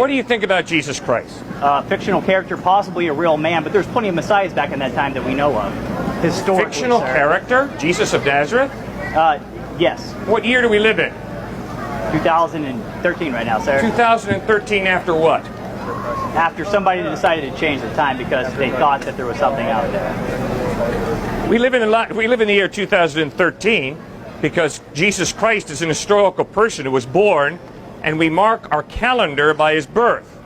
what do you think about Jesus Christ? Fictional character, possibly a real man, but there's plenty of messiahs back in that time that we know of. Historically, Fictional character? Jesus of Nazareth? Yes. What year do we live in? 2013 right now, sir. 2013 after what? After somebody decided to change the time because they thought that there was something out there. We live in the year 2013 because Jesus Christ is an historical person who was born, and we mark our calendar by his birth.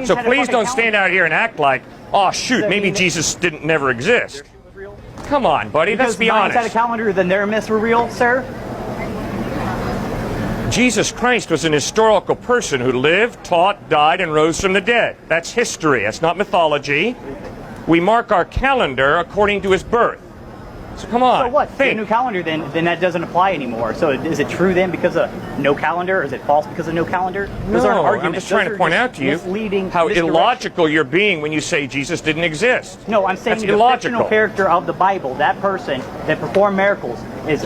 So please don't stand out here and act like, oh shoot, maybe Jesus never exist. Come on, buddy, let's be honest. Because had a calendar, then their myths were real, sir? Jesus Christ was an historical person who lived, taught, died, and rose from the dead. That's history. That's not mythology. We mark our calendar according to his birth. So come on. So what? Think. The new calendar, then that doesn't apply anymore. So is it true then because of no calendar? Or is it false because of no calendar? Those aren't No, arguments. I'm just trying to point out to you how illogical you're being when you say Jesus didn't exist. No, I'm saying That's the illogical. fictional character of the Bible, that person that performed miracles, is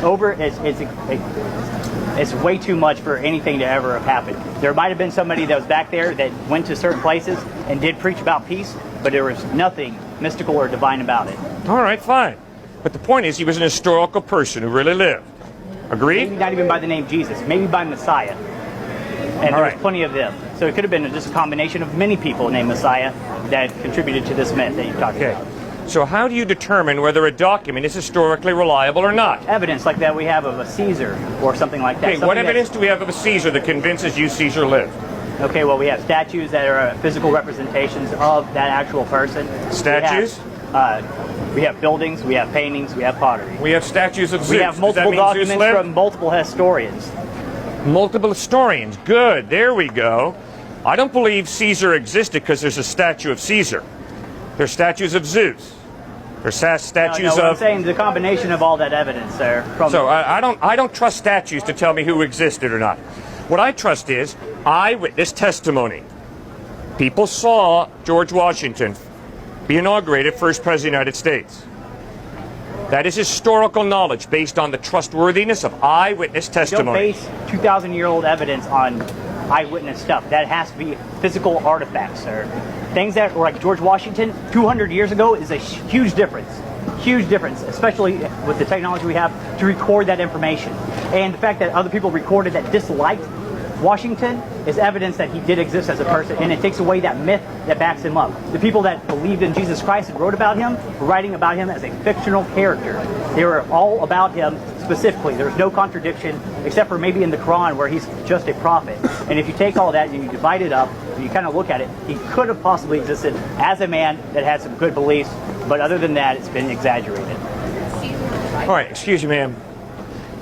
it's way too much for anything to ever have happened. There might have been somebody that was back there that went to certain places and did preach about peace, but there was nothing mystical or divine about it. All right, fine. But the point is, he was an historical person who really lived. Agreed? Maybe not even by the name Jesus, maybe by Messiah. And there was plenty of them. So it could have been just a combination of many people named Messiah that contributed to this myth that you're talking about. So how do you determine whether a document is historically reliable or not? Evidence like that we have of a Caesar or something like that. Okay, what evidence do we have of a Caesar that convinces you Caesar lived? Okay, well, we have statues that are physical representations of that actual person. Statues? We have buildings, we have paintings, we have pottery. We have statues of Zeus. We have multiple documents from multiple historians. Multiple historians. Good. There we go. I don't believe Caesar existed because there's a statue of Caesar. There's statues of Zeus. There's statues no, of... I'm saying the combination of all that evidence there. So I don't trust statues to tell me who existed or not. What I trust is eyewitness testimony. People saw George Washington be inaugurated first president of the United States. That is historical knowledge based on the trustworthiness of eyewitness testimony. You don't base 2,000-year-old evidence on eyewitness stuff. That has to be physical artifacts, sir. Things that were like George Washington 200 years ago is a huge difference. Huge difference, especially with the technology we have to record that information. And the fact that other people recorded that disliked Washington is evidence that he did exist as a person, and it takes away that myth that backs him up. The people that believed in Jesus Christ and wrote about him were writing about him as a fictional character. They were all about him specifically. There's no contradiction except for maybe in the Quran where he's just a prophet. And if you take all that and you divide it up and you kind of look at it, he could have possibly existed as a man that had some good beliefs, but other than that, it's been exaggerated. All right, excuse me, ma'am.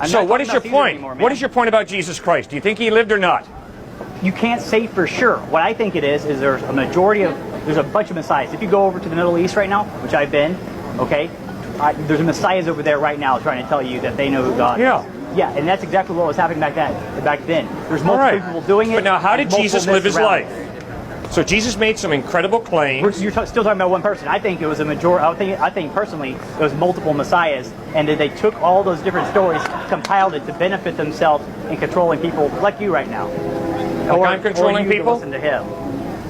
So what is your point? Anymore, what is your point about Jesus Christ? Do you think he lived or not? You can't say for sure. What I think it is there's a majority of, there's a bunch of messiahs. If you go over to the Middle East right now, which I've been, okay, there's messiahs over there right now trying to tell you that they know who God is. Yeah, and that's exactly what was happening back then. There's multiple people doing it. But now, how did Jesus live his life? So Jesus made some incredible claims. You're still talking about one person. I think it was a majority. I think personally it was multiple messiahs, and that they took all those different stories, compiled it to benefit themselves in controlling people like you right now. Like I'm controlling people? Listen to him.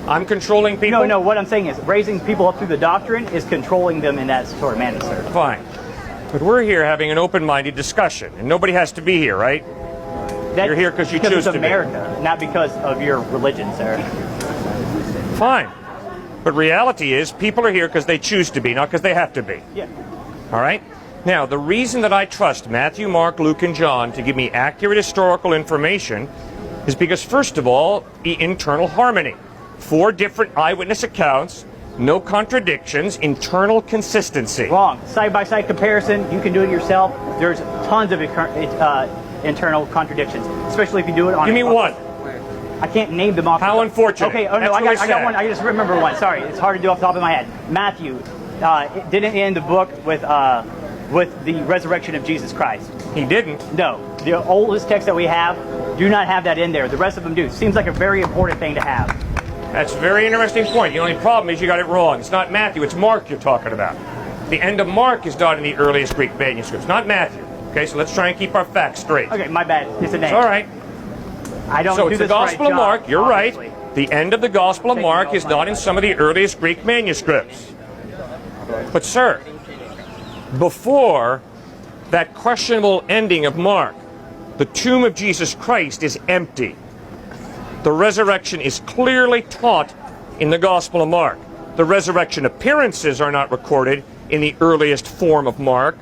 I'm controlling people? No. What I'm saying is raising people up through the doctrine is controlling them in that sort of manner, sir. Fine. But we're here having an open-minded discussion, and nobody has to be here, right? You're here because you choose to be. Because it's America, not because of your religion, sir. Fine. But reality is people are here because they choose to be, not because they have to be. Yeah. All right? Now, the reason that I trust Matthew, Mark, Luke, and John to give me accurate historical information is because, first of all, the internal harmony. 4 different eyewitness accounts, no contradictions, internal consistency. Wrong. Side-by-side comparison, you can do it yourself. There's tons of internal contradictions, especially if you do it on... Give me one. I can't name them off. How unfortunate. Okay, I got one. I just remember one. Sorry, it's hard to do off the top of my head. Matthew it didn't end the book with the resurrection of Jesus Christ. He didn't? No. The oldest text that we have do not have that in there. The rest of them do. Seems like a very important thing to have. That's a very interesting point. The only problem is you got it wrong. It's not Matthew, it's Mark you're talking about. The end of Mark is done in the earliest Greek manuscripts, not Matthew. Okay, so let's try and keep our facts straight. Okay, my bad. It's a name. It's all right. I don't so do it's the this Gospel right of Mark. job, You're obviously. right. The end of the Gospel of Mark is not in some of the earliest Greek manuscripts. But sir, before that questionable ending of Mark, the tomb of Jesus Christ is empty. The resurrection is clearly taught in the Gospel of Mark. The resurrection appearances are not recorded in the earliest form of Mark,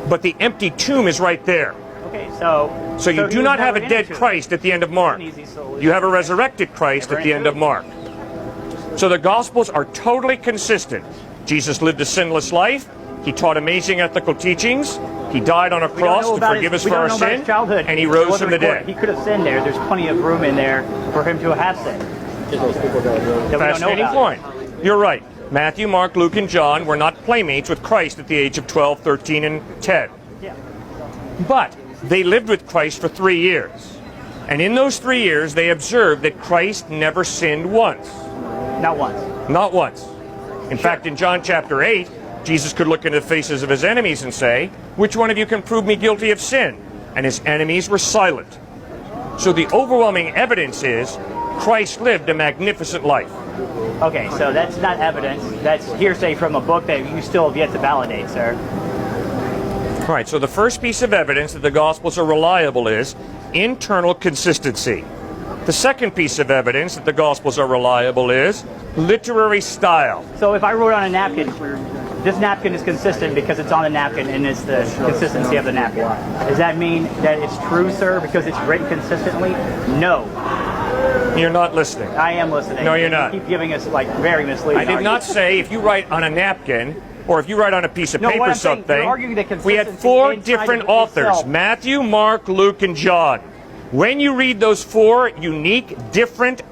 but the empty tomb is right there. Okay, so you do not have a dead Christ at the end of Mark. You have a resurrected Christ at the end of Mark. So the Gospels are totally consistent. Jesus lived a sinless life. He taught amazing ethical teachings. He died on a cross to forgive us for our sin, and he rose from the dead. He could have sinned there. There's plenty of room in there for him to have sinned. Fascinating point. You're right. Matthew, Mark, Luke, and John were not playmates with Christ at the age of 12, 13, and 10. Yeah. But they lived with Christ for 3 years. And in those 3 years, they observed that Christ never sinned once. Not once. Not once. In fact, in John chapter 8, Jesus could look into the faces of his enemies and say, "Which one of you can prove me guilty of sin?" And his enemies were silent. So the overwhelming evidence is Christ lived a magnificent life. Okay, so that's not evidence. That's hearsay from a book that you still have yet to validate, sir. All right, so the first piece of evidence that the Gospels are reliable is internal consistency. The second piece of evidence that the Gospels are reliable is literary style. So if I wrote on a napkin, this napkin is consistent because it's on the napkin and it's the consistency of the napkin. Does that mean that it's true, sir, because it's written consistently? No. You're not listening. I am listening. No, you're not. You keep giving us like very misleading I did not say if you write on a napkin or if you write on a piece of No, what paper I'm saying, something. you're arguing the We had consistency 4 inside different of authors, itself. Matthew, Mark, Luke, and John. When you read those 4 unique, different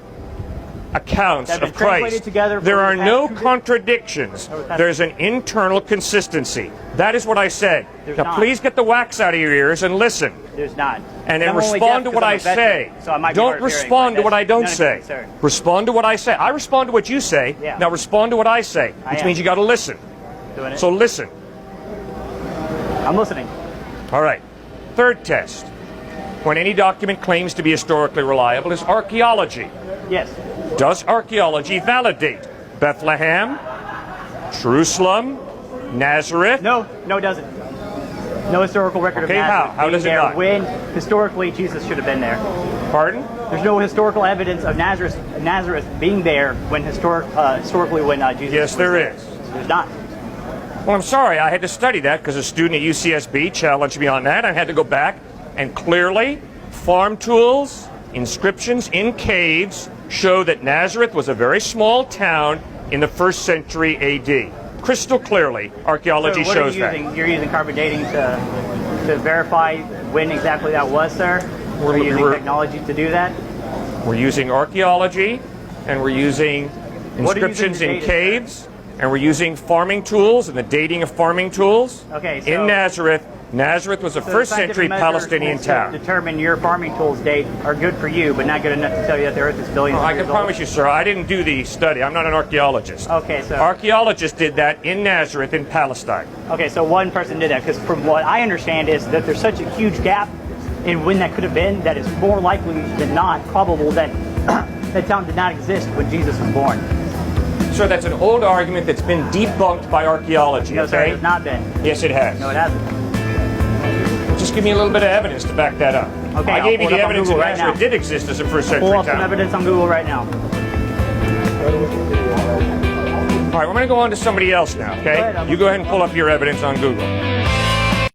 accounts That have of been translated Christ, together for there the are past no 2 days. contradictions. There's an internal consistency. That is what I said. There's Now not. please get the wax out of your ears and listen. There's not. And then I'm only respond deaf to what I because I'm a veteran, say. so I might be Don't hard of hearing, respond but to what I that's don't none of say. your concern. Respond to what I say. I respond to what you say. Yeah. Now respond to what I say, which am. means you got to listen. Doing it. So listen. I'm listening. All right. Third test. When any document claims to be historically reliable is archaeology. Yes. Does archaeology validate Bethlehem, Jerusalem, Nazareth? No, it doesn't. No historical record Okay, of Nazareth how being does it there not? when historically Jesus should have been there. Pardon? There's no historical evidence of Nazareth being there when historically when Jesus. Yes, was there there. is. There's not. Well, I'm sorry. I had to study that because a student at UCSB challenged me on that. I had to go back and clearly farm tools, inscriptions in caves show that Nazareth was a very small town in the 1st century AD. Crystal clearly, archaeology So what shows are you that. using? You're using carbon dating to verify when exactly that was, sir? We're using technology to do that? We're using archaeology, and we're using What are you inscriptions using in to date it, caves, and we're using farming tools and the dating of farming tools. Okay, so- in Nazareth. Nazareth was a So 1st scientific century measures Palestinian to town. determine your farming tools date are good for you, but not good enough to tell you that the Earth is billions I of can years old. promise you, sir, I didn't do the study. I'm not an archaeologist. Okay, so Archaeologists did that in Nazareth in Palestine. okay, so one person did that because from what I understand is that there's such a huge gap in when that could have been that it's more likely than not probable that that town did not exist when Jesus was born. Sir, that's an old argument that's been debunked by archaeology, No, sir, it okay? has not been. Yes, it has. No, it hasn't. Just give me a little bit of evidence to back that up. Okay, I I'll gave you pull it the up on evidence Google that right Nazareth now. did exist as a 1st Pull century up some town. evidence on Google right now. All right, we're going to go on to somebody else now, okay? Go ahead, You go ahead and pull up your evidence on Google.